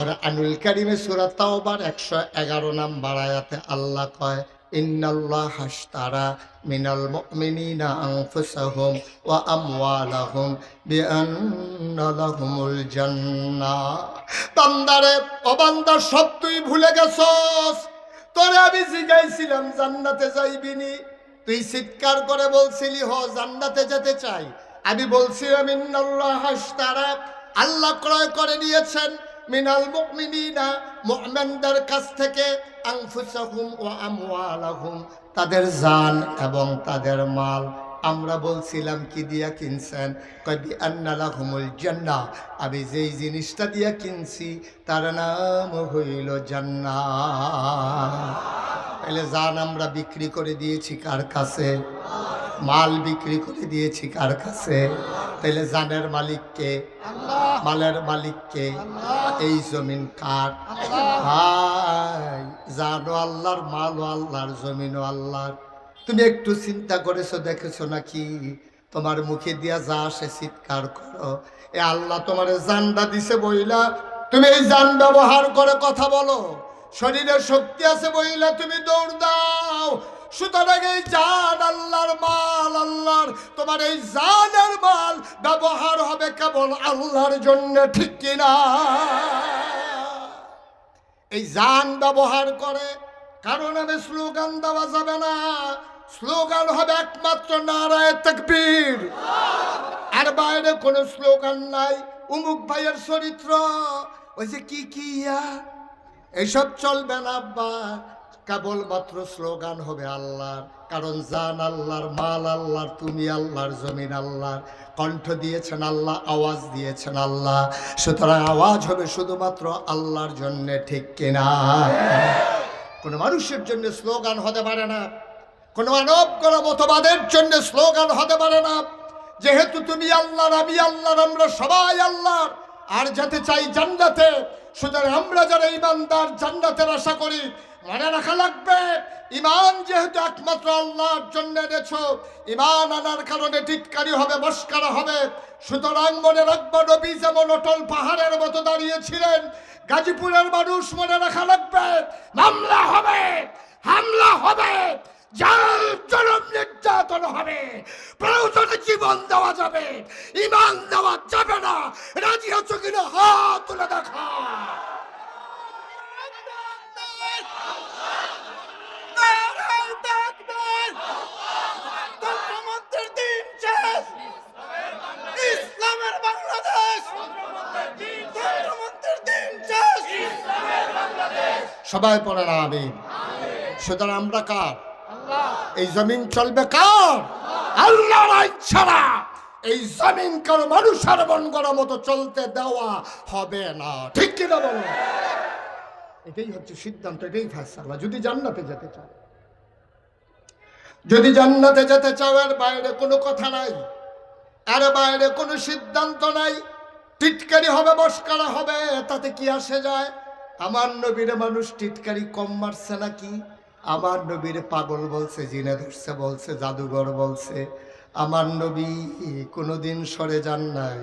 আনুল কারিমে সূরা তাওবার 111 নম্বর আয়াতে আল্লাহ কয়, ইন্নাল্লাহ হাশতারা মিনাল মুমিনিনা আনফুসাহুম ওয়া আমওয়ালাহুম বিআন্না লাহুমুল জান্নাহ। বান্দারে, ও বান্দা, সব তুই ভুলে গেছস। তোরে আমি জিজ্ঞাসিলাম জান্নাতে যাইবিনি, তুই চিৎকার করে বলছিলি হ জান্নাতে যেতে চাই। আমি বলছিলাম ইন্নাল্লাহ হাশতারা, আল্লাহ ক্রয় করে নিয়েছেন মিনাল মুমিনিনা, মুমিনদের কাছ থেকে, আনফুসাহুম ওয়া আমওয়ালাহুম, তাদের জান এবং তাদের মাল। আমরা বলছিলাম কি দিয়া কিনছেন? কয় বিআন্না লাহুমুল জান্নাহ, আমি যেই জিনিসটা দিয়া কিনছি তার নাম হইল জান্নাত। তাহলে জান আমরা বিক্রি করে দিয়েছি কার কাছে? মাল বিক্রি করে দিয়েছি কার কাছে? তাহলে জানের মালিককে, মালের মালিককে, এই জমিন কার? ভাই, জানও আল্লাহর, মালও আল্লাহর, জমিনও আল্লাহর। তুমি একটু চিন্তা করেছো, দেখেছো নাকি? তোমার মুখে দিয়া যা আসে চিৎকার করো। এ আল্লাহ তোমার জানটা দিছে বইলা তুমি এই জান ব্যবহার করে কথা বলো। শরীরে শক্তি আছে বইলা তুমি দৌড় দাও। সুতরাং এই জান আল্লাহর, মাল আল্লাহর। তোমার এই জানের মাল ব্যবহার হবে কেবল আল্লাহর জন্য, ঠিক কিনা? এই জান ব্যবহার করে কারো নামে স্লোগান দেওয়া যাবে না। স্লোগান হবে একমাত্র নারায়ে তাকবীর, আর বাইরে কোনো স্লোগান নাই। উমুক ভাইয়ের চরিত্র, ওই যে কি কি ইয়া, এইসব চলবে না আব্বা। কেবলমাত্র স্লোগান হবে আল্লাহর, কারণ জান আল্লাহর, মাল আল্লাহর, তুমি আল্লাহর, জমিন আল্লাহর। কণ্ঠ দিয়েছেন আল্লাহ, আওয়াজ দিয়েছেন আল্লাহ, সুতরাং আওয়াজ হবে শুধুমাত্র আল্লাহর জন্যে, ঠিক কিনা? কোনো মানুষের জন্য স্লোগান হতে পারে না, কোনো মানব কোনো মতবাদের জন্য স্লোগান হতে পারে না। যেহেতু তুমি আল্লাহর, আমি আল্লাহর, আমরা সবাই আল্লাহর, আর যেতে চাই জান্নাতে। সুতরাং আমরা যারা ইমানদার জান্নাতের আশা করি, মনে রাখা লাগবে ইমান যেহেতু একমাত্র আল্লাহর জন্য এনেছ, ইমান আনার কারণে টিটকারি হবে, মস্কারা হবে। সুতরাং মনে রাখবো, নবী যেমন অটল পাহাড়ের মতো দাঁড়িয়েছিলেন, গাজীপুরের মানুষ মনে রাখা লাগবে মামলা হবে, হামলা হবে, জাল জুলুম নির্যাতন হবে, প্রয়োজনে জীবন দেওয়া যাবে, ইমান দেওয়া যাবে না। রাজি হচ্ছ কিনা? হাত তুলে দেখা। ইসলামের বাংলাদেশ, সবাই পড়ে না আমিন। সুতরাং আমরা কার? এই জমিন চলবে কার? আল্লাহর আইন ছাড়া এই জমিন কারো মানুষের মন গড়া মতো চলতে দেওয়া হবে না, ঠিক কিনা বলো? এটাই হচ্ছে সিদ্ধান্ত, এটাই ফয়সালা। যদি জান্নাতে যেতে চাও, যদি জান্নাতে যেতে চাও, এর বাইরে কোনো কথা নাই, এর বাইরে কোনো সিদ্ধান্ত নাই। টিটকারি হবে, মস্কারা হবে, তাতে কি আসে যায়? আমার নবীর মানুষ টিটকারি কম মারছে নাকি? আমার নবীর পাগল বলছে, জিনে ধরছে বলছে, জাদুঘর বলছে। আমার নবী কোনোদিন সরে যান নাই।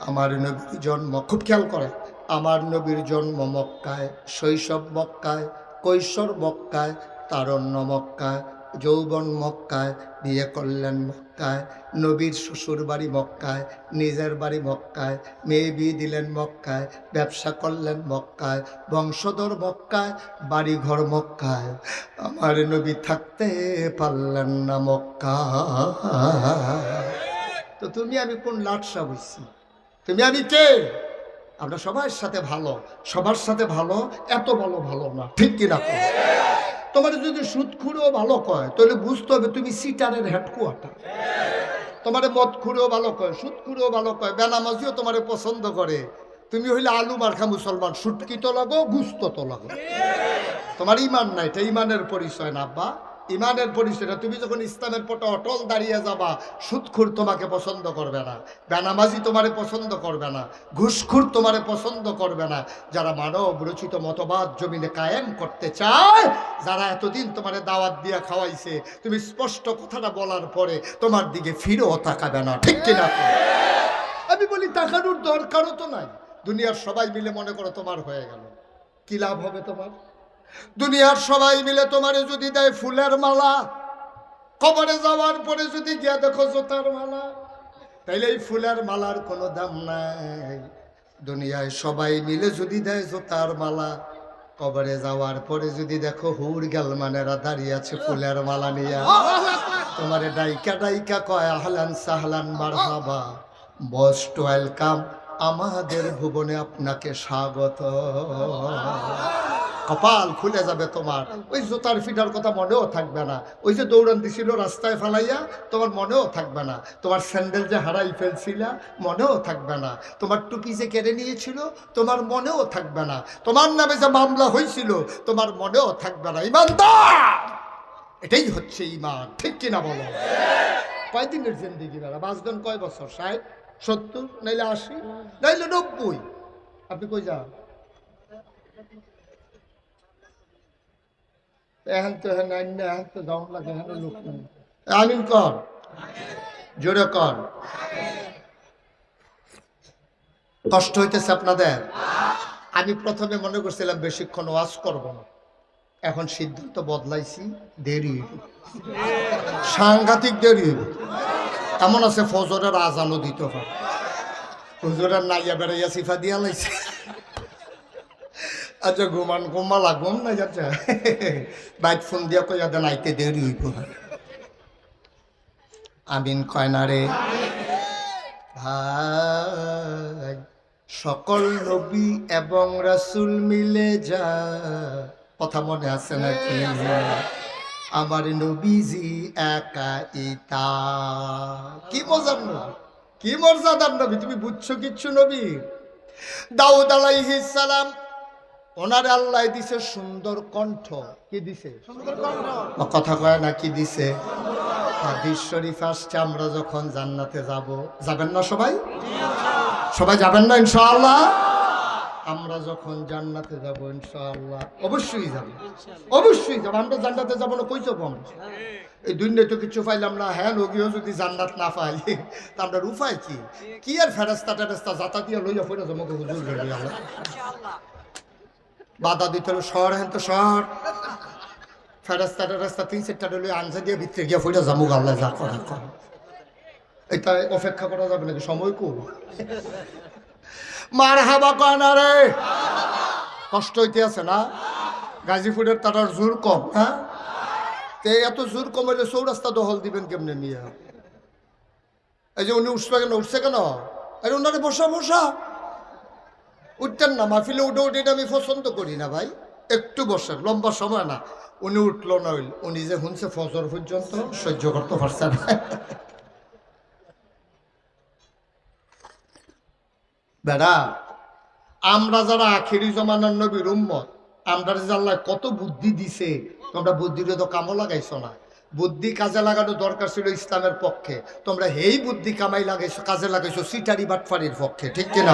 আমার নবীর জন্ম, খুব খেয়াল করে, আমার নবীর জন্ম মক্কায়, শৈশব মক্কায়, কৈশোর মক্কায়, তারুণ্য মক্কায়, যৌবন মক্কায়, বিয়ে করলেন মক্কায়, নবীর শ্বশুর বাড়ি মক্কায়, নিজের বাড়ি মক্কায়, মেয়ে বিয়ে দিলেন মক্কায়, ব্যবসা করলেন মক্কায়, বংশধর মক্কায়, বাড়িঘর মক্কায়। আমার নবী থাকতে পারলেন না মক্কায়। তো তুমি আমি কোন লাটসা বলছি? তুমি আমি কে? আমরা সবার সাথে ভালো, সবার সাথে ভালো, এত ভালো ভালো না, ঠিক কিনা? তোমার যদি সুদখুরেও ভালো কয়, তাহলে বুঝতে হবে তুমি সিটারের হেডকোয়ার্টার। তোমার মদ খুঁড়েও ভালো কয়, সুদখুরেও ভালো কয়, বেনামাজিও তোমারে পছন্দ করে। তুমি হইলে আলু মার্খা মুসলমান, সুটকি তো লাগো, গুস্ত তো লাগো। তোমার ইমান নাই, এটা ইমানের পরিচয় না আব্বা, ইমানের পরিচয় না। তুমি যখন ইসলামের পটে অটল দাঁড়িয়ে যাবা, সুদখুর তোমাকে পছন্দ করবে না, বেনামাজি তোমারে পছন্দ করবে না, ঘুষখুর তোমারে পছন্দ করবে না। যারা মানব রচিত মতবাদ জমিনে কায়েম করতে চায়, যারা এতদিন তোমারে দাওয়াত দিয়ে খাওয়াইছে, তুমি স্পষ্ট কথাটা বলার পরে তোমার দিকে ফিরেও তাকাবে না, ঠিক কিনা? আমি বলি তাকানোর দরকারও তো নাই। দুনিয়ার সবাই মিলে মনে করো তোমার হয়ে গেল, কি লাভ হবে তোমার? দুনিয়ার সবাই মিলে তোমারে যদি দেয় ফুলের মালা, কবরে যাওয়ার পরে যদি গিয়া দেখো জুতার মালা, তাইলে এই ফুলের মালার কোনো দাম নাই। দুনিয়ায় সবাই মিলে যদি দেয় জুতার মালা, কবরে যাওয়ার পরে যদি দেখো হুর গালমানেরা দাঁড়িয়ে আছে ফুলের মালা নিয়ে, তোমারে ডাইকা ডাইকা কয় আহলান সাহলান মারহাবা, মোস্ট ওয়েলকাম, আমাদের ভুবনে আপনাকে স্বাগত। কপাল খুলে যাবে তোমার। ওই জুতার ফিটার কথা মনেও থাকবে না, ওই যে দৌড়ান দিছিল রাস্তায় ফেলাইয়া তোমার মনেও থাকবে না, তোমার স্যান্ডেল যে হারাই ফেলছিলা মনেও থাকবে না, তোমার টুপি যে কেড়ে নিয়েছিল তোমার মনেও থাকবে না, তোমার নামে যে মামলা হয়েছিল তোমার মনেও থাকবে না। ইমানদার, এটাই হচ্ছে ইমান, ঠিক কিনা বলো? কয়দিনের জিন্দিগি বেড়া বাঁচবেন? কয় বছর? 60, 70, নাইলে 80, নাইলে 90। আপনি কই যান? এখন তো এখন তো যাওয়া লাগে, এখন লোক নেই। আমিন কর, জোরে কর। কষ্ট হইতেছে আপনাদের? আমি প্রথমে মনে করছিলাম বেশিক্ষণ ওয়াজ করব না, এখন সিদ্ধান্ত বদলাইছি, দেরি সাংঘাতিক দেরি। এমন আছে ফজরের আজানও দিতে হয়, ফজরের নাইয়া বেড়াইয়া সিফা দিয়া লাইছে। আচ্ছা ঘুমান ঘুমালা ঘুম না যাচ্ছে, বাইক ফোন দিয়া কইয়া দেন আইতে দেরি হইব। আমিন কয় না রে ভাই? সকল নবী এবং রাসূল মিলে যা, কথা মনে আছে নাকি? আমার নবীজি একা ইতা। কি মজার নবী, কি মর্যাদার নবী, তুমি বুঝছো কিচ্ছু? নবী দাউদ আলাইহিস সালাম, ওনারে আল্লাহ দিছে সুন্দর কণ্ঠ। কি দিছে? সুন্দর কণ্ঠ। কথা কয় না, কি দিছে? হাদিস শরীফ আসছে আমরা যখন জান্নাতে যাব, যাবেন না সবাই? সবাই যাবেন না ইনশাআল্লাহ? আমরা যখন জান্নাতে যাব ইনশাআল্লাহ, অবশ্যই যাব, অবশ্যই যাব। আমরা জান্নাতে যাব না কই যাব? এই দুনিয়ায় তো কিছু পাইলাম না। হ্যাঁ, লগিও যদি জান্নাত না পাই তা আমরা উপায় কি? কি আর ফেরেস্তা টেরেস্তা জাতা দিয়ে লইয়া পড়ে যাবো হুজুর রেডি আমরা বাধা দিতে হলো। শহর হ্যাঁ তো শহর ফেরেস্তা টেরেস্তা 3-4টা লইয়া আনসা দিয়ে ভিতরে গিয়া পড়ে যাবো আল্লাহ যা করা কর। এটা অপেক্ষা করা যাবে নাকি? সময় কো মার হাবা কয় না রে? কষ্ট হইতে আছে না? গাজীপুরের তার জোর কম। হ্যাঁ, এত জোর কম হইলে চৌরাস্তা দখল দিবেন কেমনে নিয়ে? এই যে উনি উঠবে কেন, উঠছে কেন? আরে ওনারে বসা বসা, উঠতেন না মাহফিলে। উঠে উঠে এটা আমি পছন্দ করি না ভাই, একটু বসেন, লম্বা সময় না। উনি উঠলো না, উনি যে শুনছে ফজর পর্যন্ত সহ্য করতে পারছে না। বেড়া আমরা যারা আখিরি জমানার নবীর উম্মত, আমরা যে আল্লাহ কত বুদ্ধি দিছে, তোমরা বুদ্ধির তো কামও লাগাইছো না। বুদ্ধি কাজে লাগানো দরকার ছিল ইসলামের পক্ষে, তোমরা হেই বুদ্ধি কামাই লাগাইছো, কাজে লাগাইছো সিটারি বাটফারির পক্ষে, ঠিক কিনা?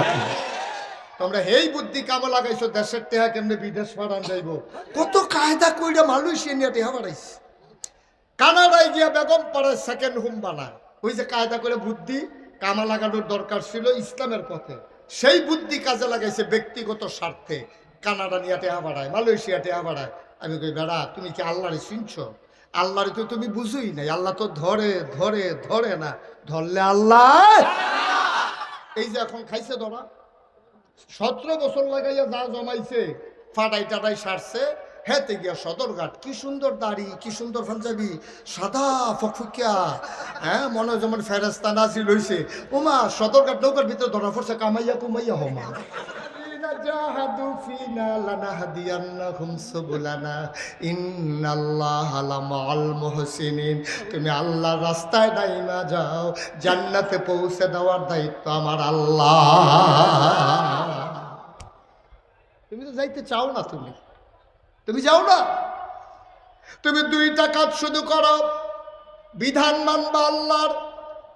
তোমরা হেই বুদ্ধি কামে লাগাইছো দেশের টেহা কেমনে বিদেশ পাঠান যাইব। কত কায়দা কইরা মালয়েশিয়া নিয়ে টেহা বাড়াইছে, কানাডায় গিয়া বেগম পাড়ায় সেকেন্ড হোম বানায়। ওই যে কায়দা করে বুদ্ধি কামা লাগানোর দরকার ছিল ইসলামের পথে, সেই বুদ্ধি কাজে লাগাইছে ব্যক্তিগত স্বার্থে। কানাডা নিয়ে টেহা বাড়ায়, মালয়েশিয়া টেহা বাড়ায়। আমি কই বেড়া তুমি কি আল্লাহরে চিনছ? আল্লাহরে তো তুমি বুঝোই নাই। আল্লাহ তো ধরে ধরে ধরে না, ধরলে আল্লাহ। এই যে এখন খাইছে ধরা, 17 বছর লাগাইয়া যা জমাইছে ফাটাই টাটাই সারছে। হেতে গিয়া সদরঘাট, কি সুন্দর দাড়ি, কি সুন্দর পাঞ্জাবি, সাদা ফকফকিয়া, হ্যাঁ মনে যেমন ফেরেস্তা নাজিল হইছে। ওমা সদরঘাট নৌকার ভিতরে ধরা পড়ছে, কামাইয়া কুমাইয়া হোমা। তুমি আল্লাহর রাস্তায় দাইমা যাও, জান্নাতে পৌঁছে দেওয়ার দায়িত্ব আমার আল্লাহ। তুমি তো যাইতে চাও না, তুমি যাও না। তুমি 2টা কাজ শুধু করো, বিধান মানবা আল্লাহর,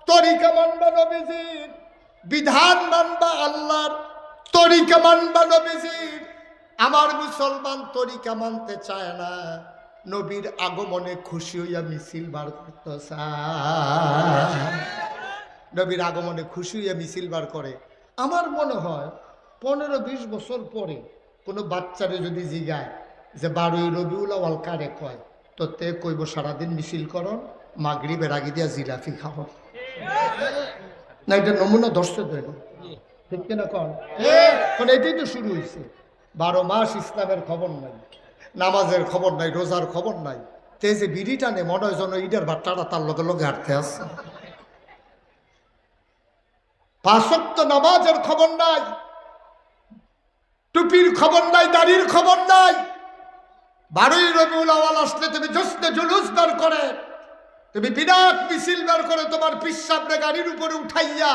তরিকা মানবা নবীজির। বিধান মানবা আল্লাহর, তরিকা মানবা নবীজির। আমার মুসলমান তরিকা মানতে চায় না, নবীর আগমনে খুশি হইয়া মিছিল বার করতে চায়। নবীর আগমনে খুশি হইয়া মিছিল বার করে। আমার মনে হয় 15-20 বছর পরে কোনো বাচ্চারে যদি জিগায় যে 12ই রবিউল আউয়াল কারে কয়, তো তে কইব সারাদিন মিছিল করন, মাগরিবের আগে দিয়া জিলাপি খাও। না এটা নমুনা ধরছে তো, ঠিক কিনা কন? কারণ এটাই তো শুরু হয়েছে। 12 মাস ইসলামের খবর নাই, নামাজের খবর নাই, রোজার খবর নাই। তে যে বিড়ি টানে মনে হয় যেন ঈদের বাচ্চাটা তার লগে লগে হাঁটতে আসছে। 5 ওয়াক্ত নামাজের খবর নাই, টুপির খবর নাই, দাড়ির খবর নাই। 12ই রবিউল আউয়াল আসলে তুমি জশ্নে জুলুস বের করে, তুমি বিরাট মিছিল বের করে তোমার পীর সাহেবরে গাড়ির উপরে উঠাইয়া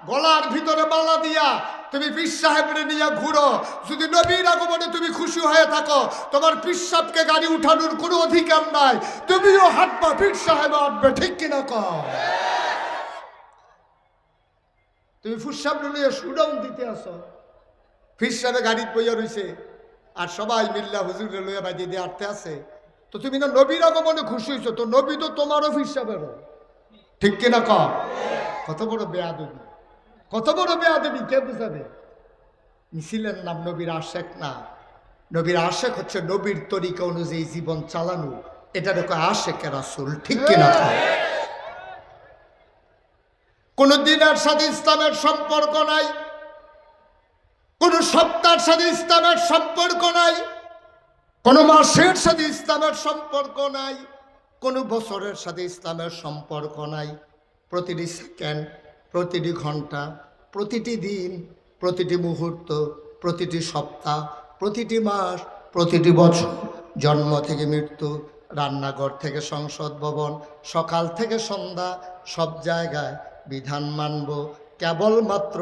গলার ভিতরে মালা দিয়া তুমি পীর সাহেবরে নিয়ে ঘুরো। যদি নবীর আগমনে তুমি খুশি হয়ে থাকো, তোমার পীর সাহেবকে গাড়ি উঠানোর কোনো অধিকার নাই। তুমিও হাঁটবা, পীর সাহেব হাঁটবে, ঠিক কিনা কও? তুমি পীর সাহেবরে নিয়ে শুডাউন দিতে আসো, পীর সাহেবে গাড়িতে বইয়া রয়েছে আর সবাই মিল্লা হুজুরে লইয়া বাজিয়ে দিয়ে আটতে আছে। তো তুমি না নবীর আগমনে খুশি হয়েছো, তো নবী তো তোমারও পীর সাহেবেরও, ঠিক কিনা কও? কত বড় বেয়াদবি, কত বড় বেয়াদবি, কে বুঝাবে? মিছিলের নাম নবীর আশেক না। নবীর আশেক হচ্ছে নবীর তরিকা অনুযায়ী জীবন চালানো, এটার কয় আশেকে রাসূল, ঠিক কিনা কও? কোন দিনের সাথে ইসলামের সম্পর্ক নাই, কোন সপ্তাহের সাথে ইসলামের সম্পর্ক নাই, কোন মাসের সাথে ইসলামের সম্পর্ক নাই, কোন বছরের সাথে ইসলামের সম্পর্ক নাই। প্রতিটি সেকেন্ড, প্রতিটি ঘন্টা, প্রতিটি দিন, প্রতিটি মুহূর্ত, প্রতিটি সপ্তাহ, প্রতিটি মাস, প্রতিটি বছর, জন্ম থেকে মৃত্যু, রান্নাঘর থেকে সংসদ ভবন, সকাল থেকে সন্ধ্যা, সব জায়গায় বিধান মানব কেবলমাত্র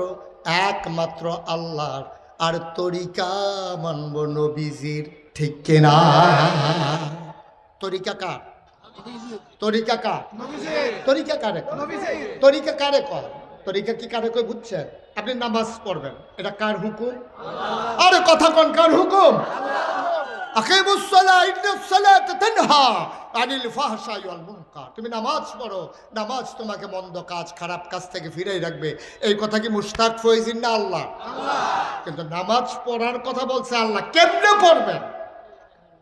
একমাত্র আল্লাহর, আর তরিকা মানব নবীজির, ঠিক কিনা? তরিকা কার? তরিকা কার? তরিকা কারে কয়? তরিকা কারে কয়? তরিকা কি কারে কয় বুঝছেন? আপনি নামাজ পড়বেন, এটা কার হুকুম? আরে কথা কোন, কার হুকুম? আকিমুস সালাহ ইন্নাস সালাতা তানহা আনিল ফাহশাই ওয়াল মুনকার। তুমি নামাজ পড়ো, নামাজ তোমাকে মন্দ কাজ, খারাপ কাজ থেকে ফিরাই রাখবে। এই কথা কি মুশতাক ফয়জিন না আল্লাহ? কিন্তু নামাজ পড়ার কথা বলছে আল্লাহ, কেমনে পড়বেন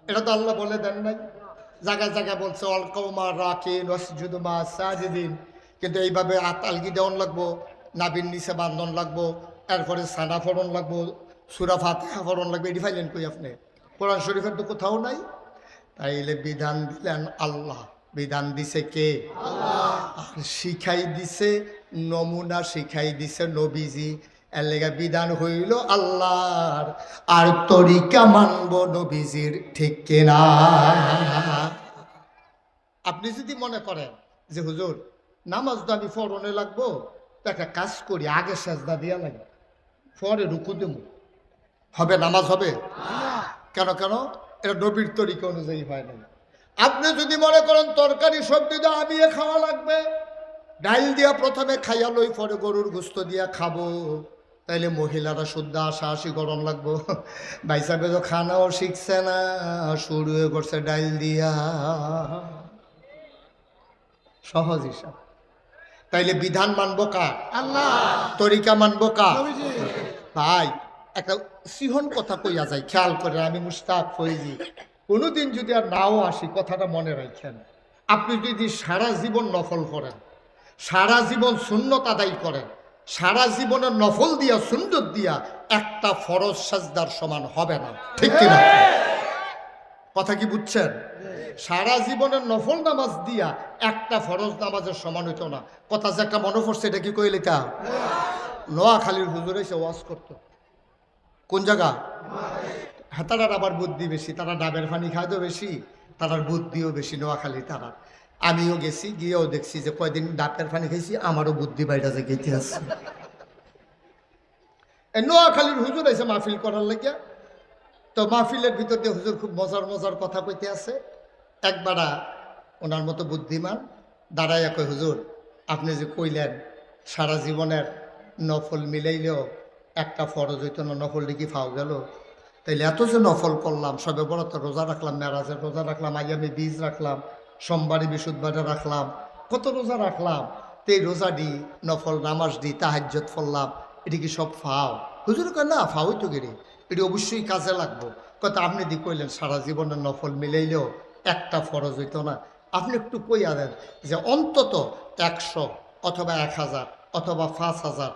এটা তো আল্লাহ বলে দেন নাই। জায়গায় জায়গায় বলছে অল কওমা রাকিন ওয়াসজুদু মা সাজিদিন, কিন্তু এইভাবে আতালগি দেওয়ান লাগবো, নাবিন নিচে বান্ধন লাগবো, এরপরে সানা ফোড়ন লাগবো, সূরা ফাতিহা ফোড়ন লাগবে। এটি ফাইলেন কই আপনি? কোরআন শরীফের তো কোথাও নাই। তাইলে বিধান দিলেন আল্লাহ, বিধান দিছে কে? আল্লাহ। আর শিখাই দিছে, নমুনা শিখাই দিছে নবীজি। এর লেগে বিধান হইল আল্লাহর, আর তরিকা মানব নবীজির, ঠিক কিনা? আপনি যদি মনে করেন যে হুজুর নামাজ তো আমি ফরনে লাগবো, তো একটা কাজ করি, আগে সেজদা দিয়া লাগে, পরে রুকু দেব, হবে? নামাজ হবে? কেন কেন? এটা নবীর তরিকা অনুযায়ী হয় না। আপনি যদি মনে করেন তরকারি সবজি দিয়ে আমি খাওয়া লাগবে, ডাইল দিয়া প্রথমে খাইয়া লই, পরে গরুর গোস্ত দিয়া খাবো, তাইলে মহিলারা শুদ্ধ আশা গরম লাগবো। বাইসা বেজো খানাও শিখছে না, শুরু হয়ে করছে ডাইল দিয়া। সহজ হিসাব। তাইলে বিধান মানবো কার? আল্লাহ। তরিকা মানবো কার? ভাই একটা সিহন কথা কইয়া যায়, খেয়াল করে, আমি মুশতাক ফয়জি। কোনোদিন যদি আর নাও আসি, কথাটা মনে রাখেন। আপনি যদি সারা জীবন নফল করেন, সারা জীবন সুন্নত আদায় করেন, সারা জীবনের নফল দিয়া সুন্নত দিয়া একটা ফরজ সাজদার সমান হবে না, ঠিক কিনা? কথা কি বুঝছেন? সারা জীবনের নফল নামাজ দিয়া একটা ফরজ নামাজের সমান হইতো না। কথা যে একটা মনে পড়ছে, এটা কি কইলে তা? নোয়াখালীর হুজুর এসে ওয়াজ করতো। কোন জায়গা? হ্যাঁ, তারার আবার বুদ্ধি বেশি, তারা ডাবের পানি খাইতো বেশি, তারার বুদ্ধিও বেশি নোয়াখালী তারা। আমিও গেছি, গিয়েও দেখছি যে কয়দিন ডাবের পানি খাইছি, আমারও বুদ্ধি বাইরে যে গেতে আসছে। নোয়াখালীর হুজুর এসে মাহফিল করার লাগিয়া, তো মাহফিলের ভিতর দিয়ে হুজুর খুব মজার মজার কথা কইতে আছে। একবারা ওনার মতো বুদ্ধিমান দাঁড়াইয়া কই, হুজুর আপনি যে কইলেন সারা জীবনের নফল মিলাইলেও একটা ফরজ হইতো না, নফল কি ফাও গেল? তাইলে এত যে নফল করলাম, সবে বড় তো রোজা রাখলাম, মেরাজের রোজা রাখলাম, আইয়ামে বীজ রাখলাম, সোমবারে বিশুদ্ধবারে রাখলাম, কত রোজা রাখলাম, তো এই রোজা দি, নফল নামাজ দি, তাহাজ্জুদ পড়লাম, এটি কি সব ফাও? হুজুর কয় না ফাউই তো গেরে, এটি অবশ্যই কাজে লাগবো। কথা আপনি দি কইলেন সারা জীবনের নফল মিলাইলেও একটা ফরজ হইতো না, আপনি একটু কইয়া দেন যে অন্তত 100 অথবা 1000 অথবা 5000